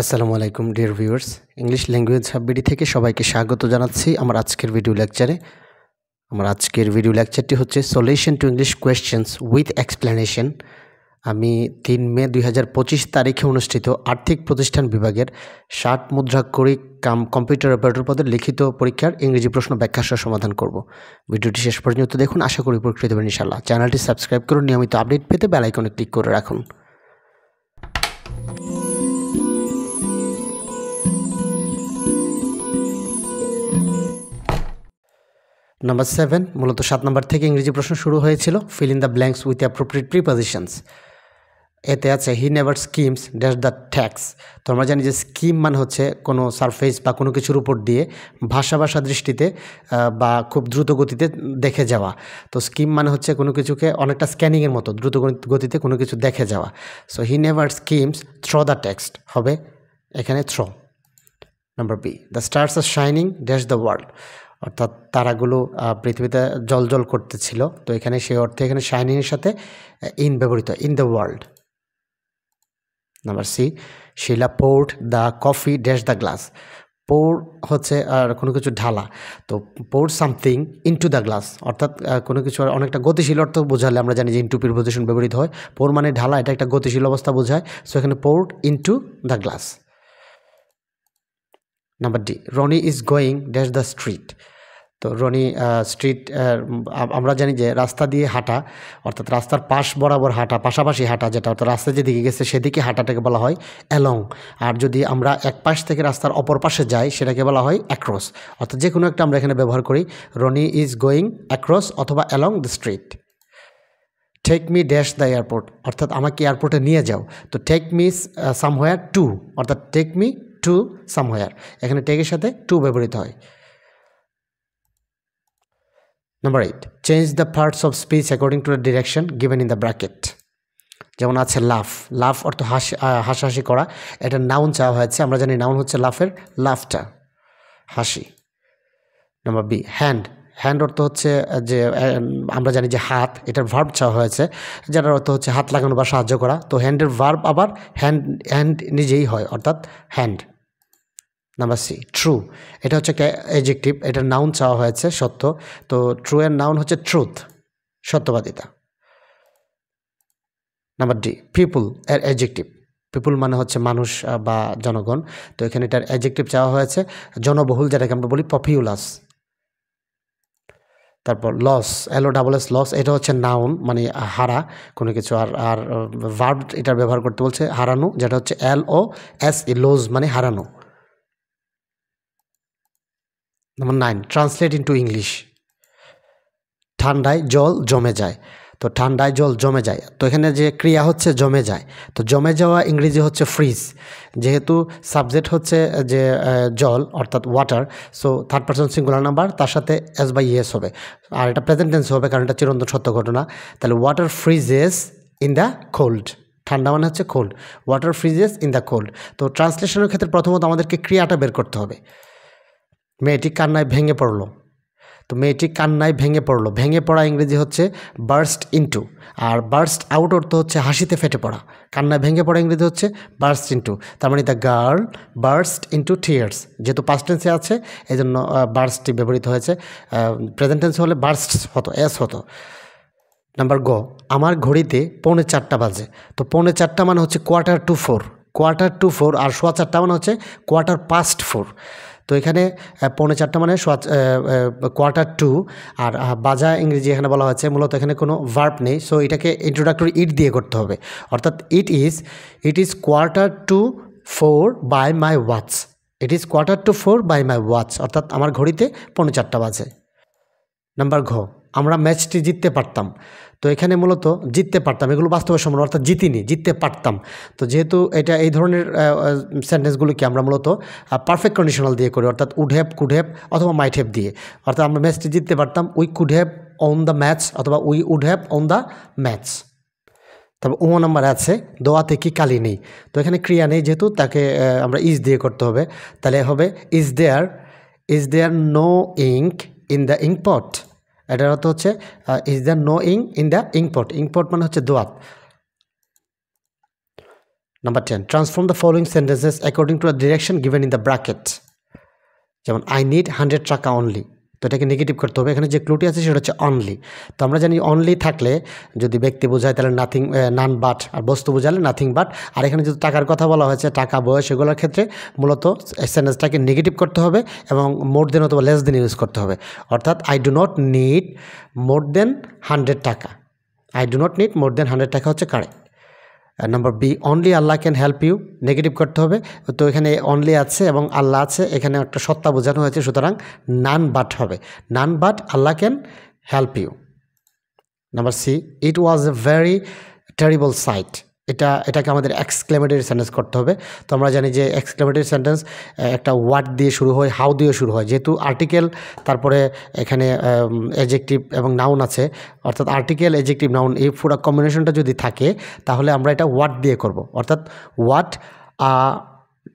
আসসালামু আলাইকুম dear viewers, English language হাববিডি থেকে সবাইকে স্বাগত জানাচ্ছি আমার আজকের ভিডিও লেকচারে। আমার আজকের ভিডিও লেকচারটি হচ্ছে solution to English questions with explanation. আমি ৩ মে ২০২৫ তারিখে অনুষ্ঠিত আর্থিক প্রতিষ্ঠান বিভাগের ৬০ মুদ্রাক্ষরিক কম্পিউটার অপারেটর পদের লিখিত পরীক্ষার ইংরেজি প্রশ্ন ব্যাখ্যাসহ সমাধান করব। ভিডিওটি শেষ পর্যন্ত দেখুন, আশা করি উপকৃত হবেন ইনশাআল্লাহ। চ্যানেলটি সাবস্ক্রাইব করুন, নিয়মিত আপডেট পেতে বেল আইকনে ক্লিক করে রাখুন। নাম্বার 7 মূলত 7 নম্বর থেকে ইংরেজি প্রশ্ন শুরু হয়েছিল। Fill in the blanks with appropriate prepositions. এতে আছে হি never schemes dash the tax. তো আমরা জানি যে স্কিম মানে হচ্ছে কোনো সারফেস বা কোনো কিছুর উপর দিয়ে ভাষা দৃষ্টিতে বা খুব দ্রুত গতিতে দেখে যাওয়া। তো স্কিম মানে হচ্ছে কোনো কিছুকে অনেকটা স্ক্যানিংয়ের মতো দ্রুত গতিতে কোনো কিছু দেখে যাওয়া। So he never skims through the text হবে এখানে through. Number B, the stars are shining dash the world. অর্থাৎ তারাগুলো পৃথিবীতে জ্বলজ্বল করতেছিল। তো এখানে সেই অর্থে এখানে শাইনিংয়ের সাথে ইন ব্যবহৃত, in the world. Number C, Sheila poured the coffee dash the glass. Pour হচ্ছে আর কোনো কিছু ঢালা। তো pour something into the glass, অর্থাৎ কোনো কিছু অনেকটা গতিশীল অর্থ বোঝালে আমরা জানি যে ইনটু প্রিপোজিশন ব্যবহৃত হয়। পোর মানে ঢালা, এটা একটা গতিশীল অবস্থা বোঝায়। সো এখানে poured into the glass. Number D, Rony is going dash the street. তো রনি স্ট্রিট, আমরা জানি যে রাস্তা দিয়ে হাঁটা, অর্থাৎ রাস্তার পাশ বরাবর হাঁটা, পাশাপাশি হাঁটা, যেটা অর্থাৎ রাস্তা যেদিকে গেছে সেদিকে হাঁটাটাকে বলা হয় অ্যালং। আর যদি আমরা এক পাশ থেকে রাস্তার অপর পাশে যাই সেটাকে বলা হয় অ্যাক্রস। অর্থাৎ যে কোনো একটা আমরা এখানে ব্যবহার করি, রনি ইজ গোয়িং অ্যাক্রস অথবা along the street. Take me dash the airport, অর্থাৎ আমাকে এয়ারপোর্টে নিয়ে যাও। তো টেক মি সামহোয়ার টু, অর্থাৎ টেক মি টু সামহোয়ার, এখানে টেকের সাথে টু ব্যবহৃত হয়। Number 8, change the parts of speech according to the direction given in the bracket. যেমন আছে লাফ, লাফ অর্থ হাসাহাসি করা, এটা নাউন চাওয়া হয়েছে। আমরা জানি নাউন হচ্ছে লাফের লাফটা, হাসি। নাম্বার বি, হ্যান্ড, হ্যান্ড অর্থ হচ্ছে যে আমরা জানি যে হাত, এটার ভার্ব চাওয়া হয়েছে, যেটার অর্থ হচ্ছে হাত লাগানো বা সাহায্য করা। তো হ্যান্ডের ভার্ব আবার হ্যান্ড নিজেই হয়, অর্থাৎ হ্যান্ড। নাম্বার সি, ট্রু, এটা হচ্ছে অ্যাডজেক্টিভ, এটার নাউন চাওয়া হয়েছে সত্য। তো ট্রু এর নাউন হচ্ছে ট্রুথ, সত্যবাদিতা। নাম্বার ডি, পিপুল এর অ্যাডজেক্টিভ, পিপুল মানে হচ্ছে মানুষ বা জনগণ। তো এখানে এটার অ্যাডজেক্টিভ চাওয়া হয়েছে জনবহুল, যেটাকে আমরা বলি পপুলাস। তারপর লস, LOSS লস, এটা হচ্ছে নাউন মানে হারা কোনো কিছু। আর ভার্ব এটার ব্যবহার করতে বলছে হারানো, যেটা হচ্ছে LOS লস মানে হারানো। Number 9, translate into English. ঠান্ডায় জল জমে যায়। তো ঠান্ডায় জল জমে যায়, তো এখানে যে ক্রিয়া হচ্ছে জমে যায়। তো জমে যাওয়া ইংরেজি হচ্ছে ফ্রিজ। যেহেতু সাবজেক্ট হচ্ছে যে জল অর্থাৎ water, so third person singular number, তার সাথে এস বাই ইয়েস হবে। আর এটা প্রেজেন্ট টেন্স হবে, কারণ এটা চিরন্তন সত্য ঘটনা। তাহলে water freezes in the cold, ঠান্ডা মানে হচ্ছে cold, water freezes in the cold. তো ট্রান্সলেশনের ক্ষেত্রে প্রথমত আমাদেরকে ক্রিয়াটা বের করতে হবে। মেয়েটি কান্নায় ভেঙে পড়লো। তো মেয়েটি কান্নায় ভেঙে পড়লো, ভেঙে পড়া ইংরেজি হচ্ছে বার্স্ট ইনটু। আর বার্স্ট আউট অর্থ হচ্ছে হাসিতে ফেটে পড়া। কান্নায় ভেঙে পড়া ইংরেজি হচ্ছে বার্স্ট ইনটু। তার মানে the girl burst into tears, যেহেতু পাস্ট টেন্সে আছে এই জন্য বার্স্টটি ব্যবহৃত হয়েছে। প্রেজেন্ট টেন্সে হলে বার্স্ট হতো, এস হতো। নাম্বার গ, আমার ঘড়িতে 3:45 বাজে। তো 3:45 মানে হচ্ছে কোয়ার্টার টু ফোর, আর 4:15 মানে হচ্ছে কোয়ার্টার পাস্ট 4। তো এখানে 3:45 মানে কোয়ার্টার টু। আর বাজা ইংরেজি এখানে বলা হয়েছে, মূলত এখানে কোনো ভার্ব নেই। সো এটাকে ইন্ট্রোডাক্টরি ইট দিয়ে করতে হবে, অর্থাৎ it is quarter to 4 by my watch. It is quarter to 4 by my watch, অর্থাৎ আমার ঘড়িতে 3:45 বাজে। নাম্বার ঘ, আমরা ম্যাচটি জিততে পারতাম। তো এখানে মূলত জিততে পারতাম, এগুলো বাস্তবের সম্মান, অর্থাৎ জিতিনি, জিততে পারতাম। তো যেহেতু এটা এই ধরনের সেন্টেন্সগুলিকে আমরা মূলত পারফেক্ট কন্ডিশনাল দিয়ে করি, অর্থাৎ উড হ্যাভ, কুড হ্যাভ অথবা মাইট হ্যাভ দিয়ে। অর্থাৎ আমরা ম্যাচটি জিততে পারতাম, we could have won the match অথবা we would have won the match. তারপর ও নাম্বার আছে, দোয়াতে কি কালি নেই। তো এখানে ক্রিয়া নেই, যেহেতু তাকে আমরা ইজ দিয়ে করতে হবে। তাহলে হবে is there no ink in the ink pot. এটার অর্থ হচ্ছে is the no ink in the ink pot. Ink pot মানে হচ্ছে দোয়াত। Number 10, transform the following sentences according to the direction given in the bracket. যেমন I need 100 টাকা only, তো এটাকে নেগেটিভ করতে হবে। এখানে যে ক্লুটি আছে সেটা হচ্ছে অনলি। তো আমরা জানি অনলি থাকলে যদি ব্যক্তি বোঝায় তাহলে নাথিং, নান বাট, আর বস্তু বোঝালে নাথিং বাট। আর এখানে যদি টাকার কথা বলা হয়েছে, টাকা, বয়স, এগুলোর ক্ষেত্রে মূলত সেন্টেন্সটাকে নেগেটিভ করতে হবে এবং মোর দেন অথবা লেস দেন ইউজ করতে হবে। অর্থাৎ I do not need more than 100 টাকা, I do not need more than 100 টাকা হচ্ছে correct. Number B, only Allah can help you, negative করতে হবে। তো এখানে অনলি আছে এবং আল্লাহ আছে, এখানে একটা সত্তা বোঝানো হয়েছে, সুতরাং নান বাট হবে, none but Allah can help you. Number C, it was a very terrible sight, এটাকে আমাদের এক্সক্লেমেটরি সেন্টেন্স করতে হবে। তো আমরা জানি যে এক্সক্লেমেটরি সেন্টেন্স একটা ওয়ার্ড দিয়ে শুরু হয়, হাউ দিয়ে শুরু হয়। যেহেতু আর্টিকেল, তারপরে এখানে অ্যাডজেক্টিভ এবং নাউন আছে, অর্থাৎ আর্টিকেল, অ্যাডজেক্টিভ, নাউন, এই পুরো কম্বিনেশনটা যদি থাকে তাহলে আমরা এটা ওয়ার্ড দিয়ে করব। অর্থাৎ what a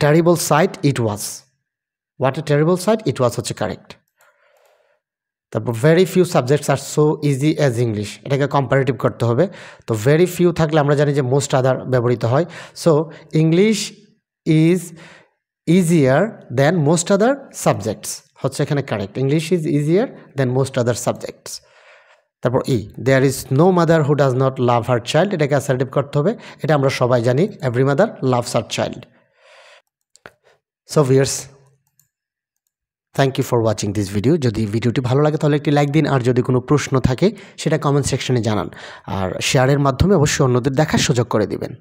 terrible sight it was, what a terrible sight it was হচ্ছে কারেক্ট। তারপর very few subjects are so easy as English, এটাকে কম্পারেটিভ করতে হবে। তো ভেরি ফিউ থাকলে আমরা জানি যে মোস্ট আদার ব্যবহৃত হয়। So English is easier than most other subjects হচ্ছে এখানে correct, English is easier than most other subjects. তারপর E, there is no mother who does not love her child, এটাকে অ্যাসার্টিভ করতে হবে। এটা আমরা সবাই জানি, every mother loves her child. So viewers, thank you for watching this video. যদি ভিডিওটি ভালো লাগে তাহলে একটি লাইক দিন, আর যদি কোনো প্রশ্ন থাকে সেটা কমেন্ট সেকশনে জানান, আর শেয়ারের মাধ্যমে অবশ্যই অন্যদের দেখার সুযোগ করে দিবেন।